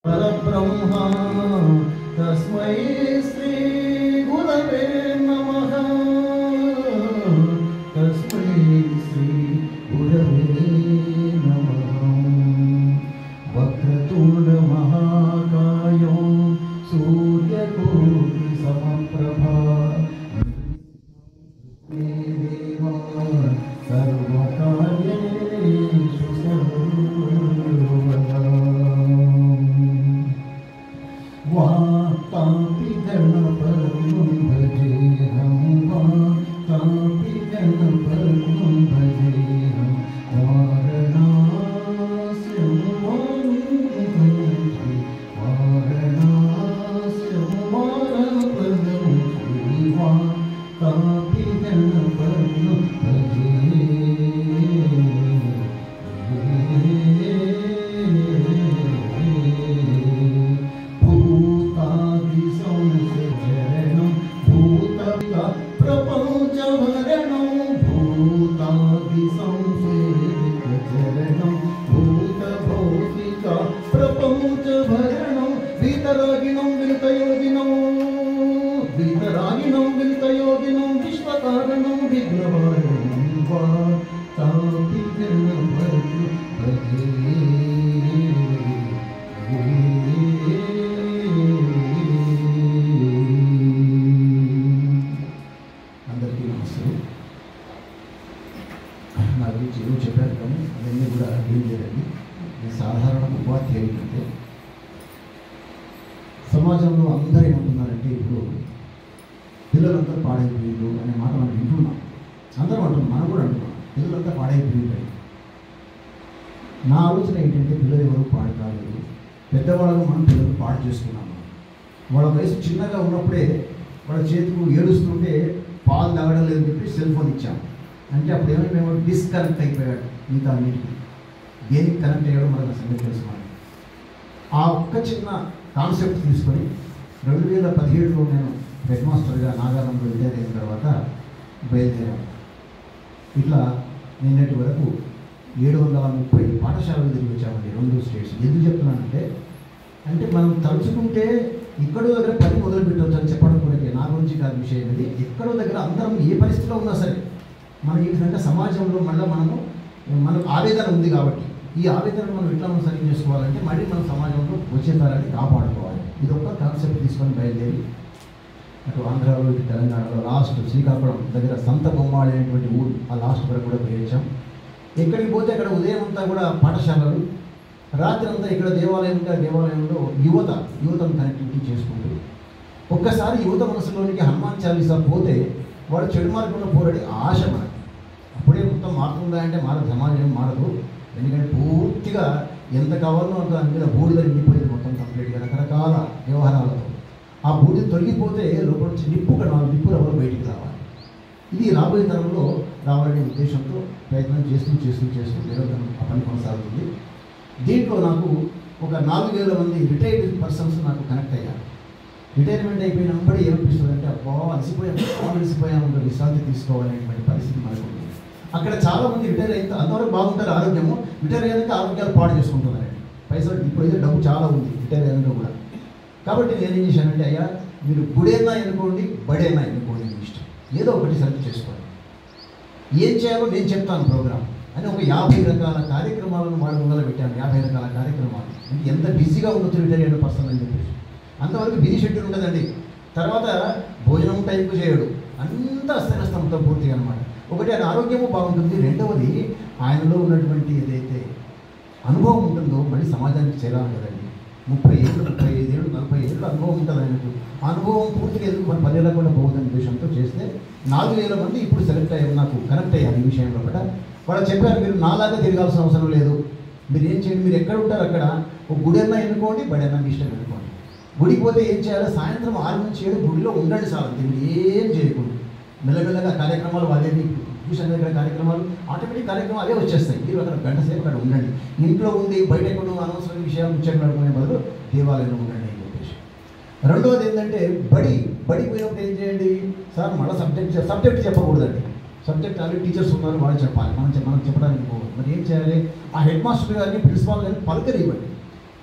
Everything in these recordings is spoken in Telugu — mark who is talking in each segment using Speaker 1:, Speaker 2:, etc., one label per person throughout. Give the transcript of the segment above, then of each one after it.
Speaker 1: परब्रह्मा तस्मै श्री गुरवे नमः। तस्मै श्री गुरवे नमः। वक्रतुंड महाकायो सूर्यकोटि समप्रभा देवा सर्वकार्येषु सर्वदा। वातापि गणपतिं भजेऽहं वातापि गणपतिं भजेऽहं वारणास्यं वारपदं श्री वातापि गणपतिं वितरागिणं वितयोगिनं विश्वकारणं विघ्नवारणं वातापि गणपतिं भजे। అందరికీ నమస్కారం. నా గురించి ఏదో చెప్పారు కానీ అవన్నీ కూడా ఏం లేదండి. నేను సాధారణ ఉపాధ్యాయుడు. అంటే సమాజంలో అందరూ ఏమంటున్నారంటే ఇప్పుడు పిల్లలంతా పాడైపోయిండు అనే మాట మనం వింటున్నాం. అందరూ అంటున్నాం, మనం కూడా అంటున్నాం పిల్లలంతా పాడైపోయింది. నా ఆలోచన ఏంటంటే పిల్లలు ఎవరు పాడు కాలేదు, పెద్దవాళ్ళను మనం పిల్లలు పాడు చేసుకున్నాము. వాళ్ళ వయసు చిన్నగా ఉన్నప్పుడే వాళ్ళ చేతులు ఏడుస్తుంటే పాలు తాగడం లేదని చెప్పి సెల్ ఫోన్ ఇచ్చాము. అంటే అప్పుడు ఏమైనా మేము డిస్కనెక్ట్ అయిపోయాడు. మిగతా అన్నింటికి దేనికి కనెక్ట్ అయ్యాడో మనకు సంగతి తెలుసు. ఆ ఒక్క చిన్న కాన్సెప్ట్ తీసుకొని 2017లో నేను హెడ్ మాస్టర్గా నాగాలంలో రిటైర్ అయిన తర్వాత బయలుదేరాను. ఇట్లా నిన్నటి వరకు 730 పాఠశాలలు తిరిగి వచ్చామండి, 2 స్టేట్స్. ఎందుకు చెప్తున్నానంటే మనం తలుచుకుంటే ఎక్కడో దగ్గర పని మొదలు పెట్టవచ్చు అని చెప్పడం కొరకే. నా గురించి కాదు విషయం ఇది. ఎక్కడో దగ్గర అందరం ఏ పరిస్థితిలో ఉన్నా సరే మనం ఏంటంటే సమాజంలో మళ్ళీ మనకు ఆవేదన ఉంది కాబట్టి ఈ ఆవేదనను మనం ఎట్లా సరి చేసుకోవాలంటే మళ్ళీ మన సమాజంలో వచ్చే తరాన్ని కాపాడుకోవాలి. ఇది ఒక కాన్సెప్ట్ తీసుకొని బయలుదేరి అటు ఆంధ్రాలో ఇటు తెలంగాణలో లాస్ట్ శ్రీకాకుళం దగ్గర సంత బొమ్మాళి అనేటువంటి ఊరు, ఆ లాస్ట్ వరకు కూడా పోయించాం. ఎక్కడికి పోతే అక్కడ ఉదయం అంతా కూడా పాఠశాలలు, రాత్రి అంతా ఇక్కడ దేవాలయం ఉంటే ఆ దేవాలయంలో యువతను కనెక్టివిటీ చేసుకుంటూ ఒక్కసారి యువత మనసులోనికి హనుమాన్ చాలీసా పోతే వాడు చెడు మార్గంలో పోరాడి ఆశ మనకి. అప్పుడే మొత్తం మారుతుందా అంటే మారదు, సమాజం మారదు. ఎందుకంటే పూర్తిగా ఎంత కావాలో అంత దాని మీద బూడిద నిండిపోయింది మొత్తం కంప్లీట్గా రకరకాల వ్యవహారాలతో. ఆ బూడిద తొలగిపోతే లోపల నుంచి నిప్పు రవ్వలు బయటికి రావాలి. ఇది రాబోయే తరంలో రావాలనే ఉద్దేశంతో ప్రయత్నం చేస్తూ నిరంతరం ఆ పని కొనసాగుతుంది. దీంట్లో నాకు ఒక 4000 మంది రిటైర్డ్ పర్సన్స్ నాకు కనెక్ట్ అయ్యారు. రిటైర్మెంట్ అయిపోయినప్పుడు ఏమనిపిస్తుంది అంటే అబ్బా అలసిపోయాము విశ్రాంతి తీసుకోవాలనేటువంటి పరిస్థితి మనకు ఉంది. అక్కడ చాలామంది రిటైర్ అయితే అంతవరకు బాగుంటారు ఆరోగ్యము, రిటైర్ అయ్యాక ఆరోగ్యాలు పాడు చేసుకుంటున్నారండి. పైసలు ఇప్పుడైతే డబ్బు చాలా ఉంది రిటైర్ అయ్యాక కూడా. కాబట్టి నేనేం చేశానంటే అయ్యా మీరు గుడైనా ఎన్నుకోండి బడైనా ఎన్నుకోండి, మీ ఇష్టం, ఏదో ఒకటి సెలెక్ట్ చేసుకోండి. ఏం చేయాలో నేను చెప్తాను ప్రోగ్రామ్ అని ఒక 50 రకాల కార్యక్రమాలను వాడు ముందర పెట్టాను. 50 రకాల కార్యక్రమాలు అంటే ఎంత బిజీగా ఉండొచ్చు రిటైర్ అయ్యే పర్సన్ అని చెప్పేసి. అంతవరకు బిజీ షెడ్యూల్ ఉండదండి. తర్వాత భోజనం టైంకు చేయడు, అంతా అస్తవ్యస్తంతో పూర్తిగా అనమాట. ఒకటి ఆయన ఆరోగ్యము బాగుంటుంది, రెండవది ఆయనలో ఉన్నటువంటి ఏదైతే అనుభవం ఉంటుందో మళ్ళీ సమాజానికి చేరాలి కదండి. 30 ఏళ్ళు 35 ఏళ్ళు 40 ఏళ్ళు అనుభవం ఉంటుంది ఆయనకు. అనుభవం పూర్తిగా ఎందుకు మన 10 ఏళ్ళ కూడా పోవద్దనే ఉద్దేశంతో చేస్తే 4000 మంది ఇప్పుడు సెలెక్ట్ అయ్యారు, నాకు కనెక్ట్ అయ్యారు ఈ విషయంలో కూడా. వాళ్ళు చెప్పారు మీరు నాలాగా తిరగాల్సిన అవసరం లేదు, మీరు ఏం చేయండి, మీరు ఎక్కడ ఉంటారు అక్కడ ఒక గుడి అన్నా ఎన్నుకోండి, బడి అన్నా ఇష్టం ఎన్నుకోండి. గుడికి పోతే ఏం చేయాలి, సాయంత్రం 6 నుంచి 7 గుడిలో ఉండండి చాలంతే, మీరు ఏం చేయకూడదు. మెల్లమెల్లగా కార్యక్రమాలు వాళ్ళేమి ట్యూషన్ దగ్గర కార్యక్రమాలు ఆటోమేటిక్ కార్యక్రమాలు అవే వచ్చేస్తాయి. మీరు అక్కడ గంట సేపు అక్కడ ఉండండి. ఇంట్లో ఉంది బయట ఎక్కడ అనవసరమైన విషయాలు ముచ్చట్లాడుకునే బదులు దేవాలయంలో ఉండండి అని చెప్పేసి. రెండవది ఏంటంటే బడి పోయినప్పుడు ఏం చేయండి సార్, మళ్ళీ సబ్జెక్ట్ చెప్పకూడదండి. సబ్జెక్ట్ ఆల్రెడీ టీచర్స్ ఉన్నారు, వాళ్ళు చెప్పాలి, మనం చెప్పడానికి పోవాలి. మరి ఏం చేయాలి, ఆ హెడ్ మాస్టర్ గారిని ప్రిన్సిపాల్ గారిని పలకరివ్వండి.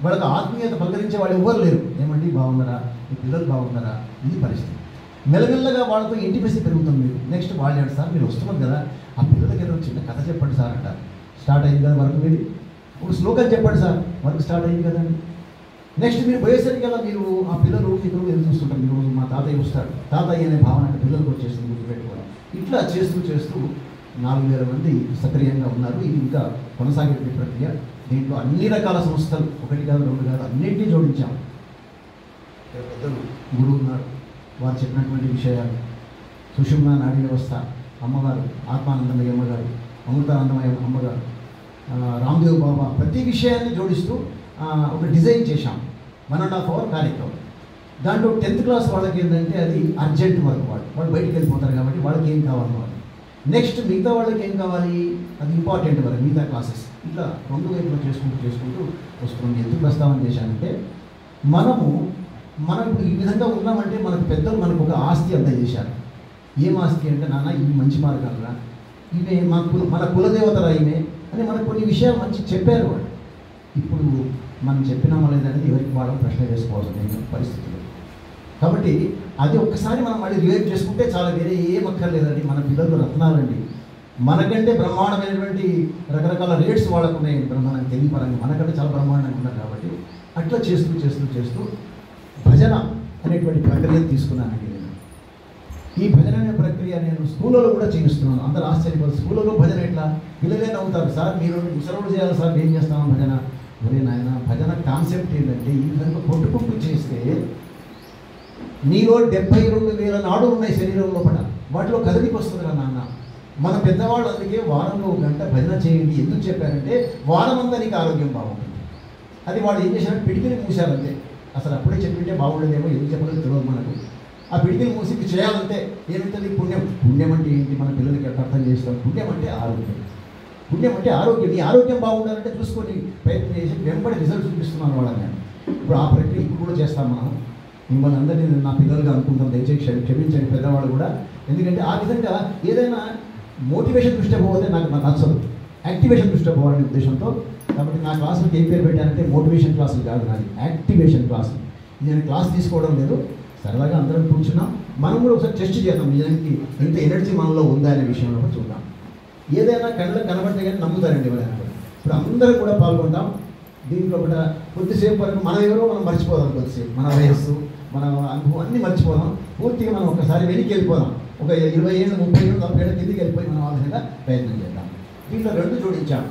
Speaker 1: వాళ్ళకి ఆత్మీయత పలకరించే వాళ్ళు ఎవ్వరు లేరు. ఏమండి బాగున్నారా, మీ పిల్లలు బాగున్నారా, ఇది పరిస్థితి. మెల్లమెల్లగా వాళ్ళతో ఇంటిమేసి పెరుగుతుంది. నెక్స్ట్ వాళ్ళు అంటారు, సార్ మీరు వస్తున్నారు కదా, ఆ పిల్లలకి ఏదో చిన్న కథ చెప్పండి సార్ అంటారు. స్టార్ట్ అయింది కదా వర్క్ మీది, ఒక శ్లోకం చెప్పండి సార్, వర్క్ స్టార్ట్ అయింది కదండి. నెక్స్ట్ మీరు పోయేసరికి కదా మీరు ఆ పిల్లలు మీకు ఎదురు చూస్తుంటారు. మీరు మా తాతయ్య వస్తాడు, తాతయ్య అనే భావన అంటే పిల్లలకు వచ్చేస్తుంది, గుర్తుపెట్టుకోవాలి. ఇట్లా చేస్తూ చేస్తూ 4000 మంది సక్రియంగా ఉన్నారు. ఇది ఇంకా కొనసాగే ప్రక్రియ. దీంట్లో అన్ని రకాల సంస్థలు, ఒకటి కాదు రెండు కాదు, అన్నింటినీ జోడించాం. పెద్దలు గురువు ఉన్నారు, వారు చెప్పినటువంటి విషయాలు, సుషుమ్నా నాడీ వ్యవస్థ, అమ్మగారు ఆత్మానందమయ్య అమ్మగారు, అమృతానందమయ్య అమ్మగారు, రామ్దేవ్ బాబా, ప్రతి విషయాన్ని జోడిస్తూ ఒక డిజైన్ చేశాం. 1.5 hour కార్యక్రమం. దాంట్లో 10th క్లాస్ వాళ్ళకి ఏంటంటే అది అర్జెంట్ వర్క్, వాళ్ళు బయటికి వెళ్ళిపోతారు కాబట్టి వాళ్ళకి ఏం కావాలి వాళ్ళు. నెక్స్ట్ మిగతా వాళ్ళకి ఏం కావాలి, అది ఇంపార్టెంట్ వర్క్, మిగతా క్లాసెస్. ఇట్లా రెండు వైపులో చేసుకుంటూ వస్తున్నాం. ఎందుకు ప్రస్తావన చేశానంటే మనం ఇప్పుడు ఈ విధంగా ఉన్నామంటే మనకు పెద్దలు మనకు ఒక ఆస్తి అంతా చేశారు. ఏం ఆస్తి అంటే, నాన్న ఇవి మంచి మార్గాలురా, ఇవే మన కులదేవతరా ఇవే అని మనకు కొన్ని విషయాలు మంచి చెప్పారు వాళ్ళు. ఇప్పుడు మనం చెప్పినామా లేదనేది ఎవరికి వాళ్ళ ప్రశ్న వేసుకోవాల్సిన పరిస్థితులు. కాబట్టి అది ఒక్కసారి మనం మళ్ళీ రివైవ్ చేసుకుంటే చాలా, వేరే ఏం అక్కర్లేదండి. మన పిల్లలు రత్నాలండి, మనకంటే బ్రహ్మాండమైనటువంటి రకరకాల రేట్స్ వాళ్ళకు ఉన్నాయి. బ్రహ్మాండం తెలియపరంగా మనకంటే చాలా బ్రహ్మాండంగా ఉన్నారు. కాబట్టి అట్లా చేస్తూ భజన అనేటువంటి ప్రక్రియను తీసుకున్నానండి నేను. ఈ భజన అనే ప్రక్రియ నేను స్కూళ్ళలో కూడా చేయిస్తున్నాను. అందరూ ఆశ్చర్యపోతారు, స్కూళ్ళలో భజన ఎట్లా, పిల్లలే నవ్వుతారు, సార్ మీరు ముసలోడు చేయాలి సార్, ఏం చేస్తాము భజన. ఒరే నాయన, భజన కాన్సెప్ట్ ఏంటంటే ఈ విధంగా కొట్టుకుంటూ చేస్తే నీలో 72,000 నాడులు ఉన్నాయి శరీరం లోపల, వాటిలో కదలికి వస్తుంది కదా నాన్న. మన పెద్దవాళ్ళు అందుకే వారంలో 1 గంట భజన చేయండి ఎందుకు చెప్పారంటే, వారం అంతా నీకు ఆరోగ్యం బాగుంటుంది. అది వాళ్ళు ఏం చేశారంటే పిడికిని మూసారంతే. అసలు అప్పుడే చెప్పింటే బాగుండేదేమో, ఎందుకు చెప్పలేదు తెలియదు మనకు. ఆ పిడికిని మూసి చేయాలంటే ఏమిటది పుణ్యం. పుణ్యం అంటే ఏంటి, మన పిల్లలకి ఎట్లా అర్థం చేస్తాం. పుణ్యం అంటే ఆరోగ్యం, పుణ్యం అంటే ఆరోగ్యం. నీ ఆరోగ్యం బాగుండాలంటే చూసుకొని ప్రయత్నం చేసి వెంబడి రిజల్ట్ చూపిస్తున్నాను వాళ్ళని. ఇప్పుడు ఆ ప్రక్రియ ఇప్పుడు కూడా చేస్తాం మనం. మిమ్మల్ని అందరినీ నేను నా పిల్లలుగా అనుకుంటాం, దయచేసి క్షమించండి పెద్దవాళ్ళు కూడా. ఎందుకంటే ఆ విధంగా ఏదైనా మోటివేషన్ దృష్ట్యా పోతే నాకు నచ్చదు, యాక్టివేషన్ దృష్ట్యా పోవాలనే ఉద్దేశంతో. కాబట్టి నా క్లాసులకు ఏం పేరు పెట్టానంటే మోటివేషన్ క్లాసులు కాదు, నాది యాక్టివేషన్ క్లాసు. నేను క్లాస్ తీసుకోవడం లేదు, సరదాగా అందరం కూర్చున్నాం. మనం కూడా ఒకసారి టెస్ట్ చేద్దాం, నిజానికి ఎంత ఎనర్జీ మనలో ఉందా అనే విషయంలో కూడా చూద్దాం. ఏదైనా కళ్ళకు కనబడితే కానీ నమ్ముతారండి ఎవరైనా కూడా. ఇప్పుడు అందరూ కూడా పాల్గొంటాం దీంట్లో కూడా. కొద్దిసేపు వరకు మనం ఎవరో మనం మర్చిపోదాం, కొద్దిసేపు మన వయస్సు మన అనుభవం అన్నీ మర్చిపోదాం. పూర్తిగా మనం ఒకసారి వెనక్కి వెళ్ళిపోదాం, ఒక 20 ఏళ్ళు 30 ఏళ్ళు 40 ఏళ్ళ కిందకి వెళ్ళిపోయి మనం ఆ విధంగా ప్రయత్నం చేద్దాం. దీంట్లో 2 జోడించాం.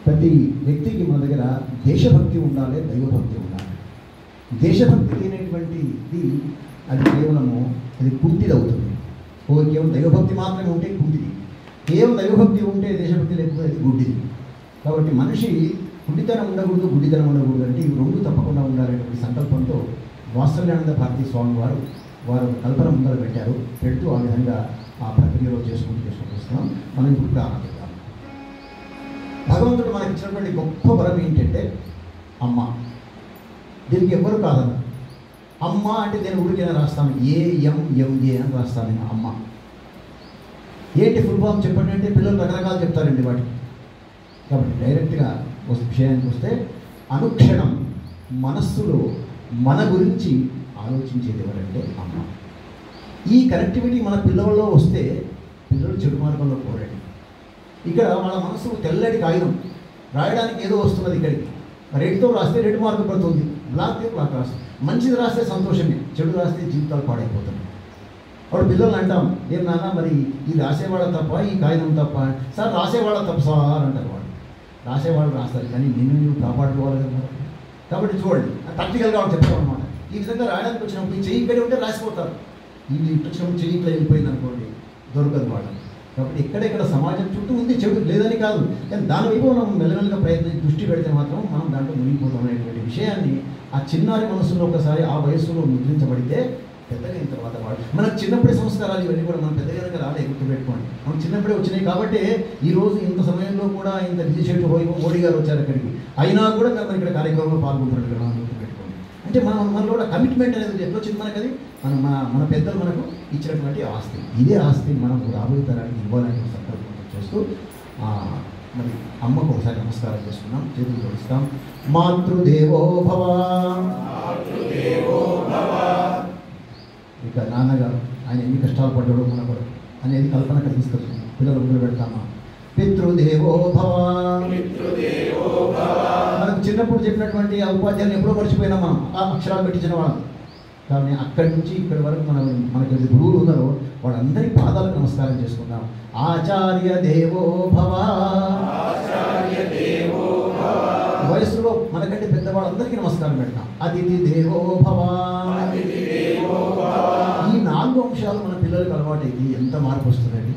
Speaker 1: ప్రతి వ్యక్తికి మన దగ్గర దేశభక్తి ఉండాలి, దైవభక్తి ఉండాలి. దేశభక్తి లేనటువంటిది అది కేవలము అది కుంటిది అవుతుంది. కేవలం దైవభక్తి మాత్రమే ఉంటే కుంటిది, కేవలం దైవభక్తి ఉంటే దేశభక్తి లేకపోతే అది గుడ్డిది. కాబట్టి మనిషి గుడ్డితనం ఉండకూడదు, గుడ్డితనం ఉండకూడదు అంటే ఇవి 2 తప్పకుండా ఉండాలనేటువంటి సంకల్పంతో వాత్సల్యానంద భారతీ స్వామి వారు కల్పన ముందర పెడుతూ ఆ విధంగా ఆ ప్రక్రియలో చేసుకుంటూ వస్తున్నాం. మనం ఇప్పుడు ప్రారంభిద్దాం. భగవంతుడు మనకి ఇచ్చినటువంటి గొప్ప వరం ఏంటంటే అమ్మ. దీనికి ఎవ్వరు కాదన్నారు. అమ్మ అంటే నేను ఊరికైనా రాస్తాను, AMMA అని రాస్తాను నేను అమ్మ. ఏంటి ఫుల్ ఫామ్ చెప్పండి అంటే పిల్లలు రకరకాలు చెప్తారండి వాటికి. కాబట్టి డైరెక్ట్గా విషయానికి వస్తే అనుక్షణం మనస్సులో మన గురించి ఆలోచించేది ఎవరంటే అమ్మ. ఈ కనెక్టివిటీ మన పిల్లల్లో వస్తే పిల్లలు చెడు మార్గంలో పోరండి. ఇక్కడ వాళ్ళ మనసు తెల్లటి కాగితం, రాయడానికి ఏదో వస్తున్నది ఇక్కడికి. రెడ్తో రాస్తే రెడ్ మార్కు పడుతుంది, బ్లాక్తో బ్లాక్ రాస్తుంది. మంచిది రాస్తే సంతోషమే, చెడు రాస్తే జీవితాలు పాడైపోతుంది. అప్పుడు పిల్లల్ని అంటాం, ఏం నాన్న మరి ఈ రాసేవాళ్ళ తప్ప ఈ కాగితం తప్ప. సార్ రాసేవాళ్ళ తప్ప సార్ అంటారు వాళ్ళు. రాసేవాళ్ళు రాస్తారు కానీ నువ్వు కాపాడుకోవాలి కదా. కాబట్టి చూడండి, ప్రాక్టికల్గా వాళ్ళు చెప్తాం అనమాట. ఈ విధంగా రాయడానికి వచ్చినప్పుడు ఈ చెయ్యి ఇక్కడ ఉంటే రాసిపోతారు. ఇది ఇటు వచ్చినప్పుడు చెయ్యి ఇట్లా వెళ్ళిపోయింది అనుకోండి, దొరకదు వాళ్ళకి. కాబట్టి ఎక్కడెక్కడ సమాజం చుట్టూ ఉంది చెడు లేదని కాదు, కానీ దానివైపు మనం మెల్లమెల్లగా దృష్టి పెడితే మాత్రం మనం దాంట్లో మునిగిపోతాం అనేటువంటి విషయాన్ని ఆ చిన్నారి మనసులో ఒకసారి ఆ వయస్సులో ముద్రించబడితే పెద్దగా అయిన తర్వాత వాడు మనకు చిన్నప్పుడే సంస్కారాలు ఇవన్నీ కూడా మనం పెద్దగా రాలే, గుర్తుపెట్టుకోండి. మనం చిన్నప్పుడే వచ్చినాయి కాబట్టి ఈరోజు ఇంత సమయంలో కూడా ఇంత విజయశేఖర్ హోయి మోడీ గారు వచ్చారు అక్కడికి, అయినా కూడా మనం ఇక్కడ కార్యక్రమంలో పాల్గొంటున్నాడు ఇక్కడ మనం గుర్తుపెట్టుకోండి. అంటే మనలో కూడా కమిట్మెంట్ అనేది ఎట్లా వచ్చింది మనకు, అది మన పెద్దలు మనకు ఇచ్చినటువంటి ఆస్తి. ఇదే ఆస్తి మనం రాబోయే తరానికి ఇవ్వాలని సంకల్పం చేస్తూ మరి అమ్మకు ఒకసారి నమస్కారం చేసుకున్నాం, చేతులు జోడిస్తాం. మాతృదేవో భవ. ఇక నాన్నగారు ఆయన ఎన్ని కష్టాలు పడ్డాడో మనకు అనేది కల్పన తీసుకొచ్చింది. పిల్లలు ముందు పెడతామా? పితృదేవో భవ. మనకు చిన్నప్పుడు చెప్పినటువంటి ఆ ఉపాధ్యాయులు ఎప్పుడో మర్చిపోయినాం మనం, ఆ అక్షరాలు పెట్టించిన వాళ్ళం. కానీ అక్కడి నుంచి ఇక్కడి వరకు మనకి గురువులు ఉన్నారో వాళ్ళందరి పాదాలకు నమస్కారం చేసుకుందాం. ఆచార్య దేవో భవ. వయసులో మనకంటే పెద్దవాళ్ళందరికీ నమస్కారం పెడతాం. అతిథి దేవో భవ. ఈ 4 అంశాలు మన పిల్లలకు అలవాటైతే ఎంత మార్పు వస్తుందండి.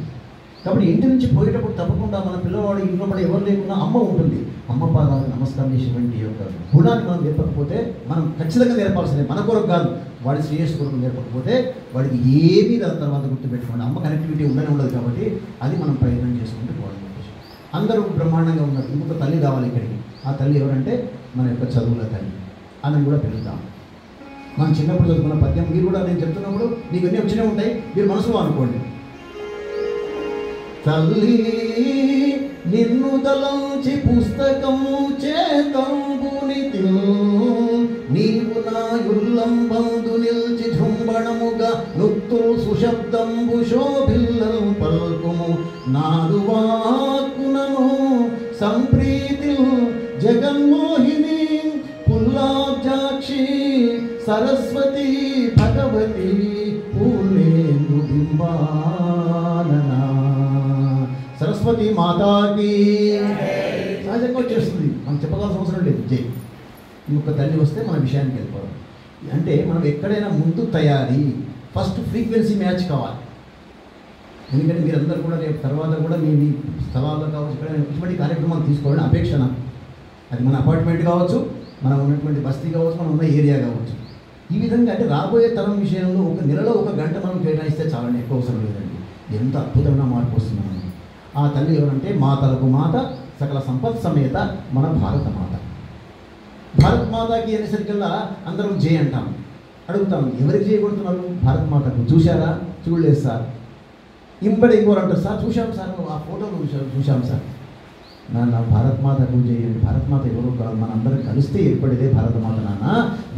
Speaker 1: కాబట్టి ఇంటి నుంచి పోయేటప్పుడు తప్పకుండా మన పిల్లవాడు ఇంట్లో పడి ఎవరు లేకున్నా అమ్మ ఉంటుంది. అమ్మ పాదాలకు నమస్కారం చేసేటువంటి యొక్క గుణాన్ని మనం నేర్పకపోతే మనం ఖచ్చితంగా నేర్పాల్సిందే, మన కొరకు కాదు, వాడి శ్రేయస్సు కొరకు నేర్పకపోతే వాడికి ఏమీ దాని తర్వాత గుర్తుపెట్టుకోండి. అమ్మ కనెక్టివిటీ ఉండదు కాబట్టి అది మనం ప్రయత్నం చేసుకుంటూ పోవాలి. అందరూ బ్రహ్మాండంగా ఉన్నారు. ఇంకొక తల్లి కావాలి ఇక్కడికి. ఆ తల్లి ఎవరంటే మన యొక్క చదువుల తల్లి. ఆమెను కూడా పిలుద్దాం. మనం చిన్నప్పుడు చదువుకున్న పద్యం మీరు కూడా నేను చెప్తున్నప్పుడు మీకు అన్నీ వచ్చినే ఉంటాయి, మీరు మనసులో అనుకోండి. తల్లి నిన్ను తలంచి పుస్తకము చేతంబునితి, నీవు నా యుల్లంబందు నిల్చి జృంభణముగా నుక్తులు సుశబ్దంబు శోభిల్లం పల్కుము, నాదు వాక్కునను సంప్రీతి జగన్మోహిని పుల్లాబ్జాక్షి సరస్వతి భగవతి పూర్ణేందు బింబాననా. సరస్వతి మాతాకి సహజంగా వచ్చేస్తుంది, మనం చెప్పాల్సిన అవసరం లేదు. జై ఈ యొక్క తల్లి వస్తే మన విషయానికి వెళ్ళిపోవాలి. అంటే మనం ఎక్కడైనా ముందు తయారీ, ఫస్ట్ ఫ్రీక్వెన్సీ మ్యాచ్ కావాలి. ఎందుకంటే మీరందరూ కూడా రేపు తర్వాత కూడా మీ స్థలాల్లో కావచ్చు ఎక్కడైనా ఇటువంటి కార్యక్రమాలు తీసుకోవాలని అపేక్ష నాకు. అది మన అపార్ట్మెంట్ కావచ్చు, మనం ఉన్నటువంటి బస్తీ కావచ్చు, మనం ఉన్న ఏరియా కావచ్చు. ఈ విధంగా అంటే రాబోయే తరం విషయంలో ఒక నెలలో 1 గంట మనం కేటాయిస్తే చాలని, ఎక్కువ అవసరం లేదండి. ఎంత అద్భుతమైన మార్పు వస్తుంది మనం. ఆ తల్లి ఎవరంటే మాతలకు మాత, సకల సంపత్ సమేత మన భారత మాత. భారత్ మాతకి అనేసరికల్లా అందరం జై అంటాం. అడుగుతాం, ఎవరికి చేయబడుతున్నారు? భారత్ మాతకు. చూశారా? చూడలేదు సార్. ఇంబడి ఇంకోరు అంటారు, సార్ చూశాం సార్, ఆ ఫోటోలు చూశాం సార్. నాన్న భారత్ మాతకు జై అండి. భారత్ మాత ఎవరు కాదు, మనందరం కలిస్తే ఏర్పడేదే భారత మాత. నాన్న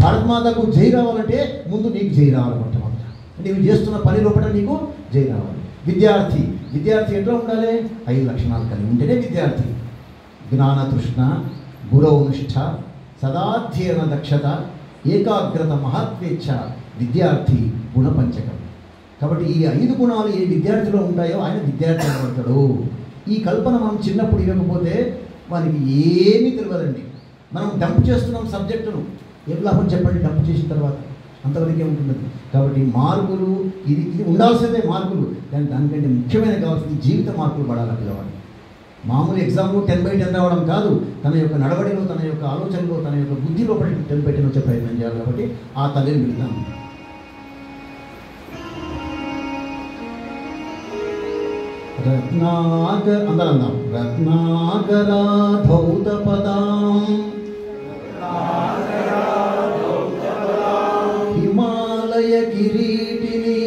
Speaker 1: భారత్ మాతకు జై రావాలంటే ముందు నీకు జై రావాలి. మొట్టమొదట నీవు చేస్తున్న పని లోపల నీకు జై రావాలి. విద్యార్థి ఎట్లా ఉండాలి? 5 లక్షణాలు కలిగి ఉంటేనే విద్యార్థి. జ్ఞాన తృష్ణ, గురౌనిష్ఠ, సదాధ్యయన దక్షత, ఏకాగ్రత, మహత్వేచ్ఛ, విద్యార్థి గుణపంచకం. కాబట్టి ఈ 5 గుణాలు ఏ విద్యార్థిలో ఉంటాయో ఆయన విద్యార్థి అనబడతాడు. ఈ కల్పన మనం చిన్నప్పుడు ఇవ్వకపోతే వారికి ఏమీ తెలియదండి. మనం డంప్ చేస్తున్నాం సబ్జెక్టును, ఏం లాభం చెప్పండి డంప్ చేసిన తర్వాత? అంతవరకే ఉంటుంది. కాబట్టి మార్కులు ఇది ఉండాల్సిందే మార్కులు, కానీ దానికంటే ముఖ్యమైన కావాల్సింది జీవిత మార్కులు పడాలి పిల్లవాడు. మామూలు ఎగ్జామ్లో 10/10 రావడం కాదు, తన యొక్క నడవడిలో, తన యొక్క ఆలోచనలో, తన యొక్క బుద్ధిలో పడి 10/10 వచ్చే ప్రయత్నం చేయాలి. కాబట్టి ఆ తల్లిని పిలుద్దాం. అందరం రత్నాకరా ధౌతపదాం హిమాలయ కిరీటిని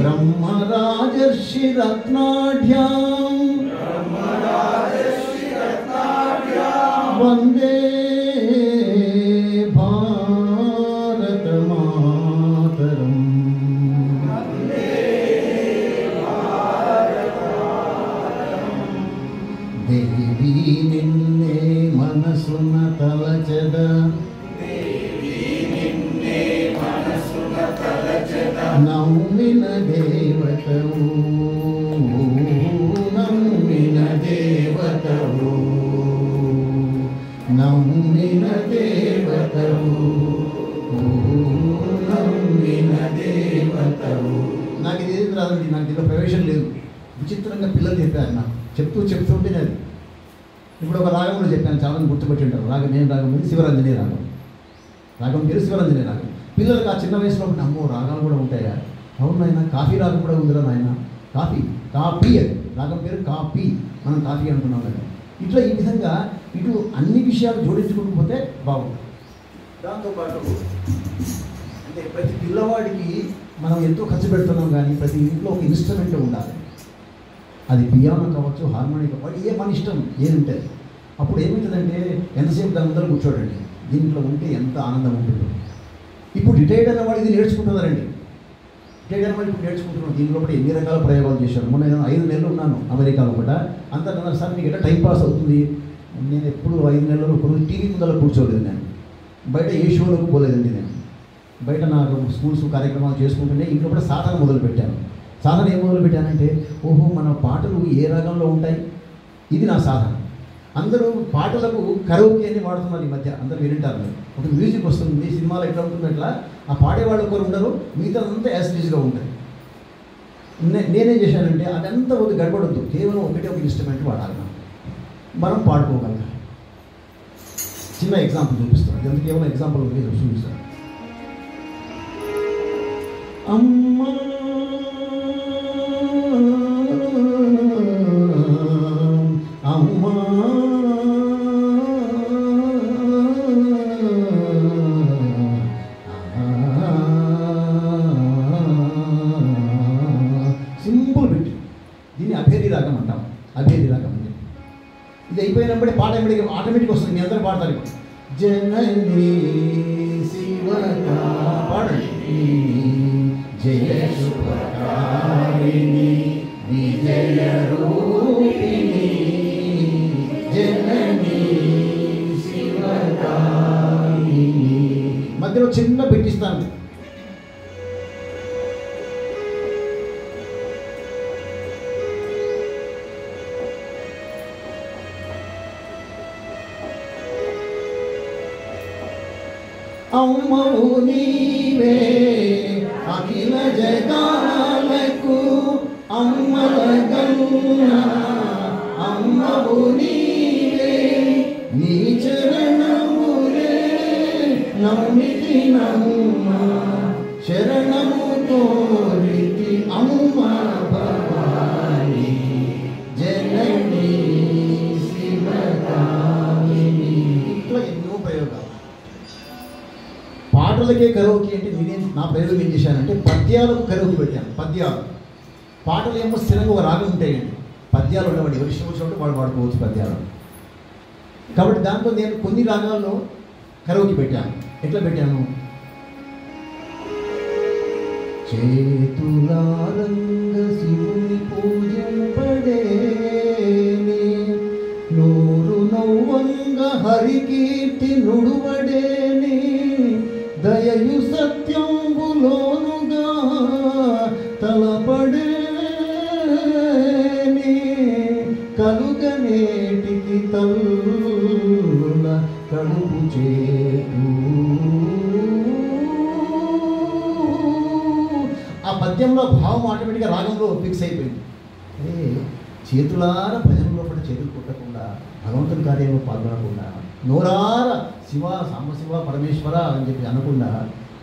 Speaker 1: బ్రహ్మరాజర్షి రత్నాఢ్యాం వందే భారత మాతరం. దేవి నిన్నే మనసున తలచెద, నమ్మిన దేవతవు, నమ్మిన దేవతవు, నమ్మిన దేవతవు, నమ్మిన దేవతవు. నాకు ఇది ఏది రాదండి, నాకు దీంట్లో ప్రవేశం లేదు. విచిత్రంగా పిల్లలు చెప్పారు నాకు, చెప్తుంటే అది. ఇప్పుడు ఒక రాగంలో చెప్పాను, చాలా గుర్తుపెట్టి ఉంటారు. రాగం ఏం రాగం? శివరంజని రాగం. రాగం పేరు శివరంజని రాగం. పిల్లలకు ఆ చిన్న వయసులో అమ్మో రాగాలు కూడా ఉంటాయా? అవును నాయన, కాఫీ రాగం కూడా ఉందిరా నాయన. కాఫీ అది రాగం పేరు కాఫీ, మనం కాఫీ అంటున్నాం కదా. ఇట్లా ఈ విధంగా ఇటు అన్ని విషయాలు జోడించుకుంటూ పోతే బాగుంటుంది. దాంతోపాటు అంటే ప్రతి పిల్లవాడికి మనం ఎంతో ఖర్చు పెడుతున్నాం, కానీ ప్రతి ఇంట్లో ఒక ఇన్స్ట్రుమెంట్ ఉండాలి. అది పియానో కావచ్చు, హార్మోనియం కావచ్చు, ఏ మన ఇష్టం ఏది ఉంటుంది. అప్పుడు ఏమవుతుందంటే ఎంతసేపు దాని ముందర కూర్చోడండి, దీంట్లో ఉంటే ఎంత ఆనందం ఉంటుందో. ఇప్పుడు రిటైర్డ్ అయిన వాళ్ళు ఇది నేర్చుకుంటున్నారండి. రిటైర్డ్ అయిన వాళ్ళు ఇప్పుడు నేర్చుకుంటున్నాం. దీనిలో కూడా ఎన్ని రకాల ప్రయోగాలు చేశారు. మొన్న నేను 5 నెలలు ఉన్నాను అమెరికాలో కూడా. అంతా అన్నారు, సార్ మీకు ఎట్లా టైం పాస్ అవుతుంది. నేను ఎప్పుడు 5 నెలలు ఇప్పుడు టీవీ ముందర కూర్చోలేదు. నేను బయట ఏ షోలకు పోలేదండి. నేను బయట నాకు స్కూల్స్ కార్యక్రమాలు చేసుకుంటుంటే ఇంట్లో కూడా సాధన మొదలుపెట్టాను. సాధన ఏం మొదలుపెట్టానంటే, ఓహో మన పాటలు ఏ రాగంలో ఉంటాయి, ఇది నా సాధన. అందరూ పాటలకు కరోకే అని వాడుతున్నారు ఈ మధ్య. అందరూ వింటారు. ఒక మ్యూజిక్ వస్తుంది, సినిమాలో ఎట్లా ఉంటుంది అట్లా ఆ పాడేవాళ్ళు ఒకరు ఉండరు, మిగతా అంతా యాసిటీస్గా ఉంటుంది. నేనేం చేశానంటే అదంతా ఒక గడపడద్దు, కేవలం ఒకటే ఒక ఇన్స్ట్రుమెంట్ వాడాలి. మనం పాడుకోగలగాలి. చిన్న ఎగ్జాంపుల్ చూపిస్తాను. ఎంత కేవలం ఎగ్జాంపుల్ చూపిస్తాను. అమ్మా అమ్మా సింపుల్ పెట్టి దీన్ని అభేది రాగం అంటాం. అభేది రాగం అంటే ఇది అయిపోయినప్పుడే పాట ఆటోమేటిక్ వస్తుంది. మీ అందరూ పాడతారు. ఇప్పుడు జననీ శివగా పాడండి, జయ శుభకారిణి విజయ రూపిణి జననీ శివకారిణి. మధ్యలో చిన్న పెట్టిస్తాను. అమ్మవు నీవే అఖిల జగాలకు అమ్మల గన్నా, అమ్మవు నీవే నీ చరణములే నమ్మితి నమ్మ, శరణము కోరితి అమ్మ భవాని జననీ శివకామిని. ఇట్లా ఎన్నో ప్రయోగాలు. పాటలకే కరోకి అంటే నేనేం నా ప్రయోగం ఏం చేశానంటే పద్యాలకు కరోకి పెట్టాను. పద్యాలు, పాటలు ఏమో స్థిరంగా ఒక రాగం ఉంటాయండి. పద్యాలు ఉండేవాడు ఎవరి ఇష్టం వచ్చినప్పుడు వాళ్ళు పాడుకోవచ్చు పద్యాలు. కాబట్టి దాంట్లో నేను కొన్ని రాగాల్లో కరోకి పెట్టాను. ఎట్లా పెట్టాను? చేతులారంగ శివుని పూజింపడేని, నూరు నవ్వంగ హరికీర్తి నుడువడేని, దయయు సత్యంబులోనుగా తలపడేని, కలుగనేటికి తల్లుల కడుపు చేటు. ఆ పద్యంలో భావం ఆటోమేటిక్గా రాగంలో ఫిక్స్ అయిపోయింది. అరే చేతులార భజనలో కూడా చేతులు కొట్టకుండా, భగవంతుని కార్యంలో పాల్గొనకుండా, నోరార శివ సాంబశివ పరమేశ్వర అని చెప్పి అనకుండా,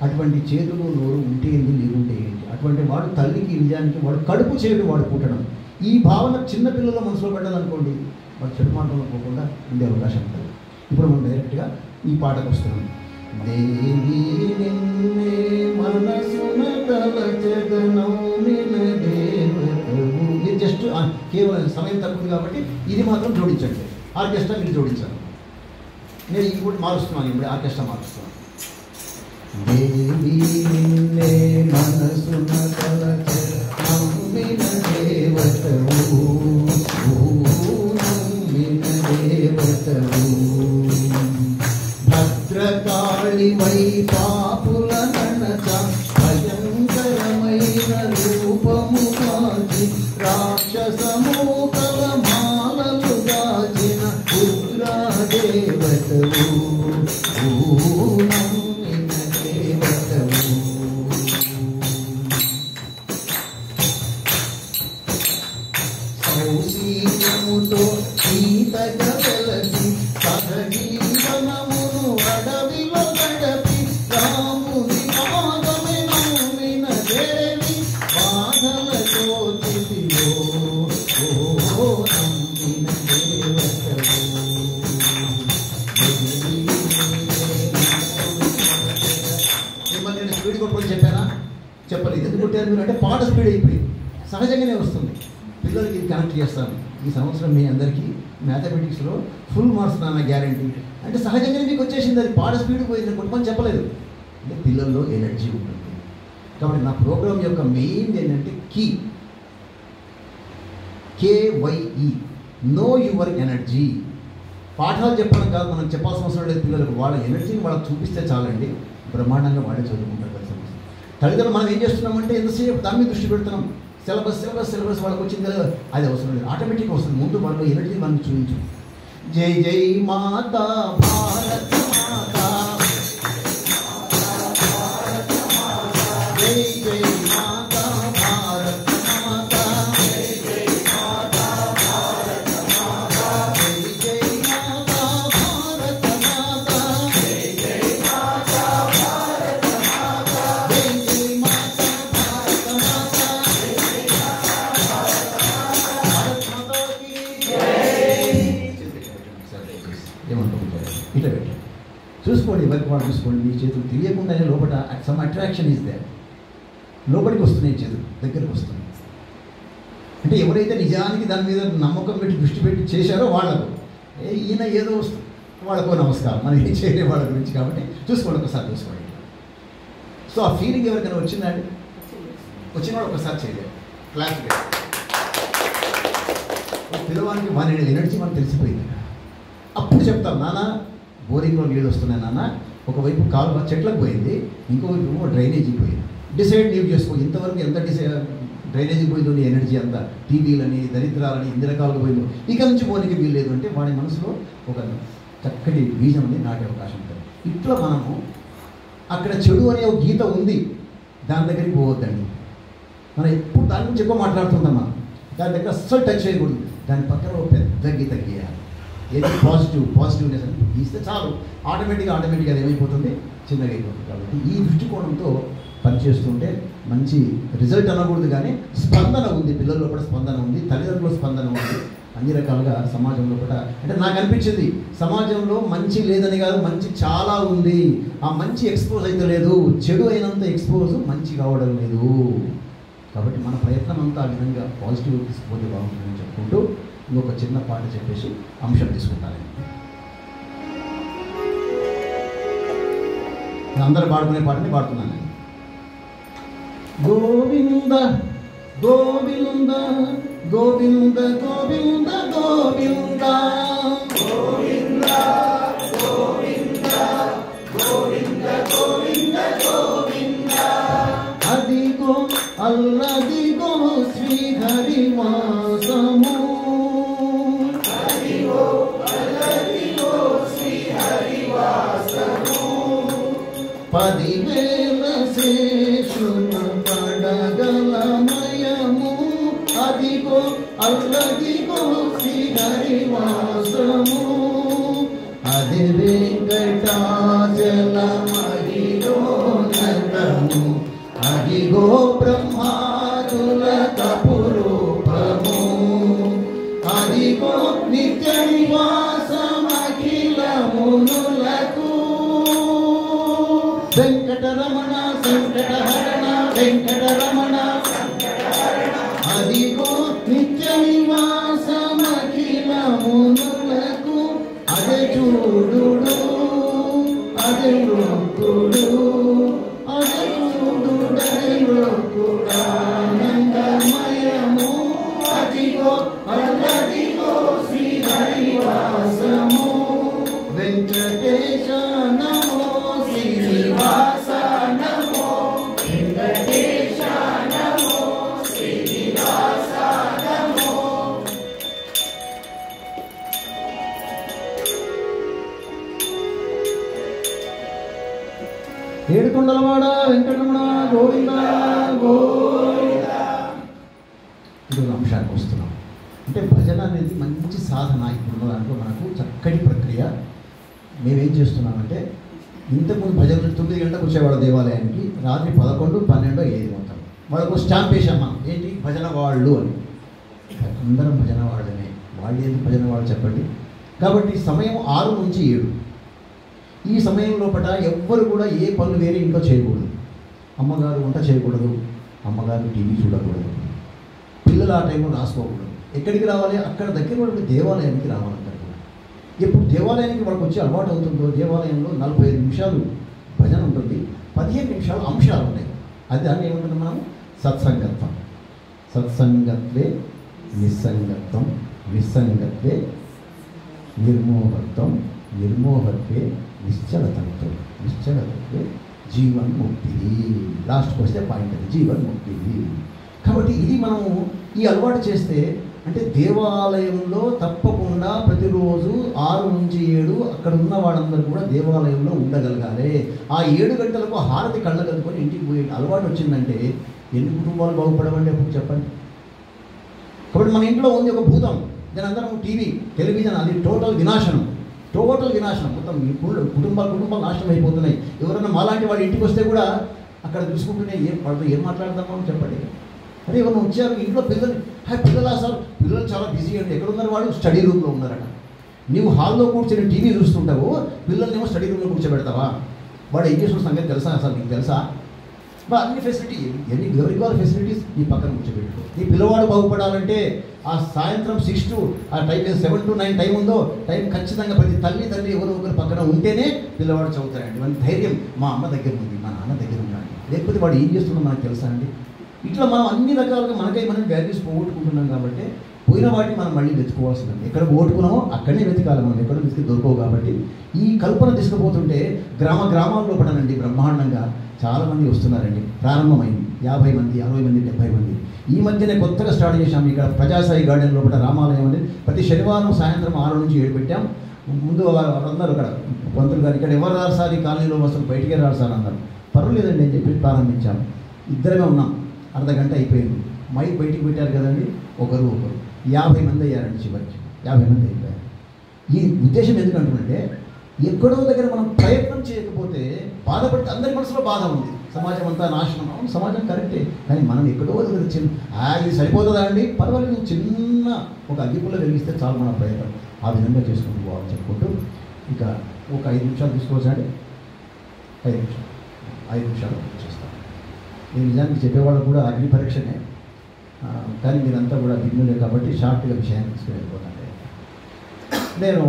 Speaker 1: అటువంటి చేతులు నోరు ఉంటే ఏంటి లేకుంటే ఏంటి, అటువంటి వాడు తల్లికి నిజానికి వాడు కడుపు చేయడం, వాడు పుట్టడం. ఈ భావన చిన్నపిల్లల మనసులో పడ్డదనుకోండి, వాడు చెడు మాటల్లో పోకుండా ఉండే అవకాశం ఉంటుంది. ఇప్పుడు మనం డైరెక్ట్గా ఈ పాటకు వస్తున్నాం. దేవి నిన్నే మనసున తలచెదనౌమిన దేవతవు. ఇది జస్ట్ కేవలం సమయం తక్కువ కాబట్టి ఇది మాత్రం జోడించండి. ఆర్కెస్ట్రా మీరు జోడించాలి. నేను ఇది కూడా మారుస్తున్నాను. ఇప్పుడు ఆర్కెస్ట్రా మారుస్తున్నాను. దేవి నిన్నే మనసున తలచెదనౌమిన దేవతవు, నౌమిన దేవతవు. భద్రకాళి వై పాపుల నడచ భయంకరమైన రూపము కాచి, రాక్షసమూకల మాలలు దాచిన ఉగ్రదేవతవు, నమ్మిన దేవతవు. సౌశీలముతో సీతగా వెలసి సహజీవనమును అడవిలో గడపి, రాముని పాదమే నమ్మిన దేవి బాధలతో తిరిలో నమ్మిన దేవతవు. మిమ్మల్ని నేను స్పీడ్ కొట్టుకొని చెప్పానా? చెప్పలేదు. ఎందుకు కొట్టారు మీరు అంటే పాట స్పీడ్ అయిపోయింది, సహజంగానే వస్తుంది. పిల్లలకి ఇది కనెక్ట్ చేస్తాను. ఈ సంవత్సరం మీ అందరికీ మ్యాథమెటిక్స్లో ఫుల్ మార్క్స్ నాన్న గ్యారంటీ అంటే సహజంగానే మీకు వచ్చేసింది. అది పాట స్పీడ్ పోయింది కొంతమంది చెప్పలేదు. అంటే పిల్లల్లో ఎనర్జీ ఉంటుంది. కాబట్టి నా ప్రోగ్రామ్ యొక్క మెయిన్ ఏంటంటే KYE నో యువర్ ఎనర్జీ. పాఠాలు చెప్పడం కాదు, మనం చెప్పాల్సిన అవసరం లేదు. పిల్లలకు వాళ్ళ ఎనర్జీని వాళ్ళకి చూపిస్తే చాలండి, బ్రహ్మాండంగా వాళ్ళే చదువుకుంటారు. తల్లిదండ్రులు మనం ఏం చేస్తున్నామంటే ఎంతసేపు దాని మీద దృష్టి పెడుతున్నాం. సిలబస్ వాళ్ళకి వచ్చింది కదా, అది అవసరం లేదు, ఆటోమేటిక్గా వస్తుంది. ముందు వాళ్ళు ఎనర్జీ మనం చూపించు. జై జై మాతా భారత మాతా, జై జై మాతా భారత మాతా, జై జై మాతా భారత మాతా, జై జై మాతా భారత మాతా, జై జై మాతా భారత మాతా, జై జై మాతా భారత మాతా, జై జై మాతా భారత మాతా की ఏమంటారు ఇట్లా పెట్టండి. చూసుకోండి, ఎవరికి వాళ్ళు చూసుకోండి. మీ చేతులు తెలియకుండానే లోపల సమ్ అట్రాక్షన్ ఈజ్ దేర్. లోపలికి వస్తున్నాయి, చేతులు దగ్గరికి వస్తున్నాయి. అంటే ఎవరైతే నిజానికి దాని మీద నమ్మకం పెట్టి దృష్టి పెట్టి చేశారో వాళ్ళకు ఈయన ఏదో వస్తుంది, వాళ్ళకు నమస్కారం. మనం ఏం చేయలేదు వాళ్ళ గురించి. కాబట్టి చూసుకోండి, ఒకసారి చూసుకోండి. సో ఆ ఫీలింగ్ ఎవరికైనా వచ్చిందండి? వచ్చిన వాళ్ళు ఒకసారి చేయలేదు. క్లాస్ పిల్లవానికి మన ఎనర్జీ మనకు తెలిసిపోయింది. అప్పుడు చెప్తాం, నాన్న బోరింగ్లో నీళ్ళు వస్తున్నాయి నాన్న, ఒకవైపు కాలువ చెట్లకు పోయింది, ఇంకోవైపు డ్రైనేజీ పోయింది. డిసైడ్ నీవు చేసుకో. ఇంతవరకు ఎంత డ్రైనేజీ పోయిందో నీ ఎనర్జీ అంతా, టీవీలని దరిద్రాలని ఇన్ని రకాలుగా పోయిందో, ఇక నుంచి పోనీకి వీలు లేదు అంటే వాడి మనసులో ఒక చక్కటి బీజం నాటే అవకాశం ఉంటుంది. ఇట్లా మనము అక్కడ చెడు అనే ఒక గీత ఉంది, దాని దగ్గరికి పోవద్దండి. మనం ఎప్పుడు దాని గురించి ఎక్కువ మాట్లాడుతుంటాం. మనం దాని దగ్గర అస్సలు టచ్ చేయకూడదు. దాని పక్కన ఒక పెద్ద గీత గీయాలి. ఏది పాజిటివ్నెస్ అని గీస్తే చాలు, ఆటోమేటిక్గా అది ఏమైపోతుంది, చిన్నగా అయిపోతుంది. కాబట్టి ఈ దృష్టికోణంతో పనిచేస్తుంటే మంచి రిజల్ట్ అనకూడదు, కానీ స్పందన ఉంది. పిల్లల్లో కూడా స్పందన ఉంది, తల్లిదండ్రుల స్పందన ఉంది. అన్ని రకాలుగా సమాజంలో కూడా అంటే నాకు అనిపించింది, సమాజంలో మంచి లేదని కాదు, మంచి చాలా ఉంది. ఆ మంచి ఎక్స్పోజ్ అయితే లేదు, చెడు అయినంత ఎక్స్పోజ్ మంచి కావడం లేదు. కాబట్టి మన ప్రయత్నం అంతా ఆ విధంగా పాజిటివ్ తీసుకుపోతే బాగుంటుందని చెప్పుకుంటూ ఇంకొక చిన్న పాట చెప్పేసి అంశం తీసుకుంటాను. అందరూ పాడుకునే పాటని పాడుతున్నాను. గోవింద గోవింద గోవింద గోవింద గోవింద గోవింద గోవింద గోవింద గోవింద గోవింద అదిగో అల్లదిగో శ్రీహరివాసము, అదిగో అల్లదిగో శ్రీహరివాసము, 10,000 శేషుల పడగలమయము, అదిగో అల్లదిగో శ్రీహరివాసము, అది వెంకటాచలమహిలోనతము, అదిగో బ్రహ్మాదుల తపురూపము, అదిగో నిత్య నివాసమఖిల మునులకు, వెంకటరమణ సంకటహరణ వెంకటరమణ, అదిగో నిత్య నివాసమఖిల మునులకు, అదే చూడు అదే రొక్కుడు అదే చూడుడైరొక్కుడానందమయము, అదిగో అల్లదిగో శ్రీహరివాసము, వెంకటేశ నమో శ్రీనివాస నమో, వెంకటేశ నమో శ్రీనివాస నమో. ఏడుకొండలవాడ వెంకటరమణ గోవింద గోవింద. ఈరోజు అంశానికి వస్తున్నాం. అంటే భజన అనేది మంచి సాధన. ఇప్పుడున్న దాంట్లో మనకు చక్కటి ప్రక్రియ. మేమేం చేస్తున్నామంటే, ఇంతకుముందు భజన 9 గంటలకు వచ్చేవాళ్ళ దేవాలయానికి, రాత్రి 11, 12 అయ్యేది మొత్తం. వాళ్ళకు స్టాంప్ వేసామా, ఏంటి భజన వాళ్ళు అని. అందరం భజన వాళ్ళనే, వాళ్ళు ఏంటి భజన వాళ్ళు చెప్పండి. కాబట్టి సమయం 6 నుంచి 7. ఈ సమయం లోపల ఎవ్వరు కూడా ఏ పనులు వేరే ఇంట్లో చేయకూడదు. అమ్మగారు వంట చేయకూడదు, అమ్మగారు టీవీ చూడకూడదు, పిల్లలు ఆ టైంలో రాసుకోకూడదు. ఎక్కడికి రావాలి? అక్కడ దగ్గర వాళ్ళకి దేవాలయానికి రావాలంటారు. ఎప్పుడు దేవాలయానికి వాళ్ళకి వచ్చి అలవాటు అవుతుందో, దేవాలయంలో 45 నిమిషాలు భజన ఉంటుంది, 15 నిమిషాలు అంశాలు ఉంటాయి. అది దాన్ని ఏమంటుంది మనం? సత్సంగత్వం. సత్సంగత్వే నిస్సంగత్వం, నిస్సంగత్వే నిర్మోహత్వం, నిర్మోహత్వే నిశ్చలతత్వం, నిశ్చలతత్వే జీవన్ముక్తి. లాస్ట్కి వస్తే పాయింట్ అది, జీవన్ముక్తి. కాబట్టి ఇది మనము ఈ అలవాటు చేస్తే, అంటే దేవాలయంలో తప్పకుండా ప్రతిరోజు 6 నుంచి 7 అక్కడ ఉన్న వాళ్ళందరూ కూడా దేవాలయంలో ఉండగలగాలి. ఆ 7 గంటలకు హారతి కళ్ళగలుగుకొని ఇంటికి పోయే అలవాటు వచ్చిందంటే ఎన్ని కుటుంబాలు బాగుపడవండి అప్పుడు చెప్పండి. కాబట్టి మన ఇంట్లో ఉంది ఒక భూతం, దాని అందరం టీవీ, టెలివిజన్, అది టోటల్ వినాశనం. మొత్తం కుటుంబాలు నాశనం అయిపోతున్నాయి. ఎవరైనా మాలాంటి వాళ్ళ ఇంటికి వస్తే కూడా అక్కడ చూసుకుంటూనే వాళ్ళతో ఏం మాట్లాడదామో చెప్పండి. అరే ఎవరైనా వచ్చారు ఇంట్లో పిల్లలు సార్, పిల్లలు చాలా బిజీ అండి. ఎక్కడున్నారు వాళ్ళు? స్టడీ రూమ్లో ఉన్నారట. నీవు హాల్లో కూర్చొని టీవీ చూస్తుంటావు, పిల్లల్నేమో స్టడీ రూమ్లో కూర్చోబెడతావా? వాడు ఏం చేసిన సంగతి తెలుసా? అసలు నీకు తెలుసా? అన్ని ఫెసిలిటీ, ఎవరికి వాళ్ళ ఫెసిలిటీస్ నీ పక్కన కూర్చోబెట్టుకో. నీ పిల్లవాడు బాగుపడాలంటే ఆ సాయంత్రం 6 to ఆ టైం 7 to 9 టైం ఉందో, టైం ఖచ్చితంగా ప్రతి తల్లి ఎవరో ఒకరు పక్కన ఉంటేనే పిల్లవాడు చదువుతారండి. మన ధైర్యం మా అమ్మ దగ్గర ఉంది, మా నాన్న దగ్గర ఉన్నాడు, లేకపోతే వాడు ఏం చేస్తుందో మనకు తెలుసా అండి? ఇట్లా మనం అన్ని రకాలుగా మనం వాల్యూస్ పోగొట్టుకుంటున్నాం. కాబట్టి పోయిన వాటిని మనం మళ్ళీ వెతుకోవాల్సింది. ఎక్కడ పోగొట్టుకున్నామో అక్కడనే వెతకాలి. మనం ఎక్కడ వెతికి దొరకవు. కాబట్టి ఈ కల్పన తీసుకుపోతుంటే గ్రామాల్లో పడనండి బ్రహ్మాండంగా చాలామంది వస్తున్నారండి. ప్రారంభమైంది 50 మంది, 60 మంది, 70 మంది. ఈ మధ్యనే కొత్తగా స్టార్ట్ చేశాము. ఇక్కడ ప్రజాసాయి గార్డెన్ లోపల రామాలయం అనేది ప్రతి శనివారం సాయంత్రం 6 నుంచి 7 పెట్టాం. ముందు వాళ్ళందరూ అక్కడ పంతులు గారు ఇక్కడ ఎవరు రారు సార్, ఈ కాలనీలో అసలు బయటికే రారు సార్ అన్నారు. పర్వాలేదండి అని చెప్పి ప్రారంభించాము. ఇద్దరమే ఉన్నాం. అర్ధగంట అయిపోయింది. మైక్ బయటికి పెట్టారు కదండి, ఒకరు 50 మంది అయ్యారండి. చివరికి 50 మంది అయిపోయారు. ఈ ఉద్దేశం ఎందుకంటుందంటే, ఎక్కడో దగ్గర మనం ప్రయత్నం చేయకపోతే బాధపడితే అందరి మనసులో బాధ ఉంది, సమాజం అంతా నాశనం. అవును, సమాజం కరెక్టే, కానీ మనం ఎక్కడో దగ్గర ఇది సరిపోతుందా అండి? పర్వాలేదు, చిన్న ఒక అగ్గిపుల్ల వెలిగిస్తే చాలు మన ప్రయత్నం. ఆ విధంగా చేసుకుంటూ పోవాలి చెప్పుకుంటూ. ఇక ఒక 5 నిమిషాలు తీసుకోవచ్చా అండి? 5 నిమిషాలు చేస్తాను. నేను నిజానికి చెప్పేవాళ్ళు కూడా అగ్ని పరీక్షనే, కానీ మీరంతా కూడా విజ్ఞులే కాబట్టి షార్ట్గా విషయాన్ని తీసుకువెళ్ళిపోతాను. నేను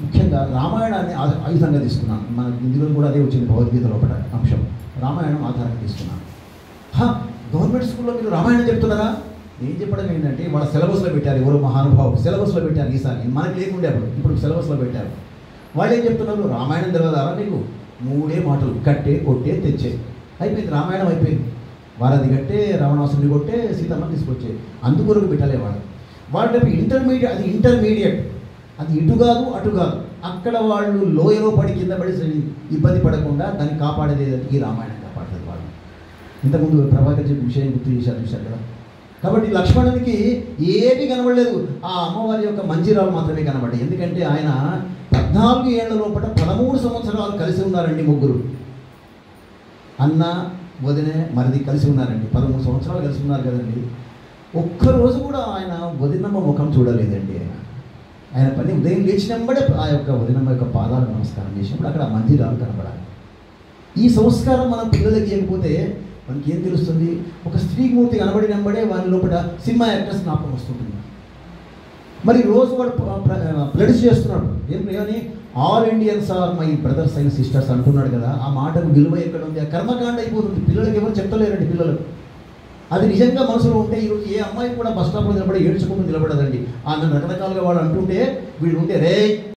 Speaker 1: ముఖ్యంగా రామాయణాన్ని ఆయుధంగా తీసుకున్నాను. మన ఇందులో కూడా అదే వచ్చింది భగవద్గీత లోపల అంశం. రామాయణం ఆధారంగా తీసుకున్నాను. గవర్నమెంట్ స్కూల్లో మీరు రామాయణం చెప్తున్నారా? నేను చెప్పడం ఏంటంటే, వాళ్ళ సిలబస్లో పెట్టారు. ఎవరో మహానుభావులు సిలబస్లో పెట్టారు. ఈసారి మనకి లేకుండే ఇప్పుడు సిలబస్లో పెట్టారు. వాళ్ళు ఏం చెప్తున్నారు? రామాయణం తెలియదారా నీకు? 3 మాటలు, కట్టే, కొట్టే, తెచ్చే. అయిపోయింది, రామాయణం అయిపోయింది. వారది కట్టే, రావణాసురుని కొట్టే, సీతమ్మని తీసుకొచ్చే. అందుకొరకు పెట్టలే వాళ్ళ ఇంటర్మీడియట్. అది ఇటు కాదు అటు కాదు. అక్కడ వాళ్ళు లోయలో పడి కింద పడి ఇబ్బంది పడకుండా దాన్ని కాపాడేది ఈ రామాయణం కాపాడుతుంది. వాళ్ళు ఇంతకుముందు ప్రభాకర్ చెప్పి విషయం గుర్తు చూశారు కదా. కాబట్టి లక్ష్మణునికి ఏమీ కనబడలేదు, ఆ అమ్మవారి యొక్క మంజిరాలు మాత్రమే కనబడ్డాయి. ఎందుకంటే ఆయన 14 ఏళ్ల లోపల 13 సంవత్సరాలు కలిసి ఉన్నారండి. ముగ్గురు అన్న, వదిన, మరిది కలిసి ఉన్నారండి. 13 సంవత్సరాలు కలిసి ఉన్నారు కదండి. ఒక్కరోజు కూడా ఆయన వదినమ్మ ముఖం చూడలేదండి. ఆయన పని ఉదయం లేచినప్పుడే ఆ యొక్క వదినమ్మ యొక్క పాదాలు నమస్కారం చేసినప్పుడు అక్కడ మందిరాలు కనబడాలి. ఈ సంస్కారం మనం పిల్లలకి ఇవ్వకపోతే మనకి ఏం తెలుస్తుంది? ఒక స్త్రీమూర్తి కనబడినప్పుడే వారి లోపల సినిమా యాక్టర్స్ జ్ఞాపకం వస్తుంటుంది. మరి రోజు వాడు ప్లెడ్జ్ చేస్తున్నాడు ఏమని, all Indians are my brothers and sisters అంటున్నాడు కదా. ఆ మాటకు విలువ ఎక్కడ ఉంది? ఆ కర్మకాండ అయిపోతుంది. పిల్లలకి ఎవరు చెప్తలేరండి. పిల్లలకు అది నిజంగా మనసులో ఉంటే ఈరోజు ఏ అమ్మాయి కూడా బస్ స్టాప్లో నిలబడి ఏడ్చుకుంటూ నిలబడదండి. ఆమె రకరకాలుగా వాళ్ళు అంటుంటే వీళ్ళు ఉంటే రే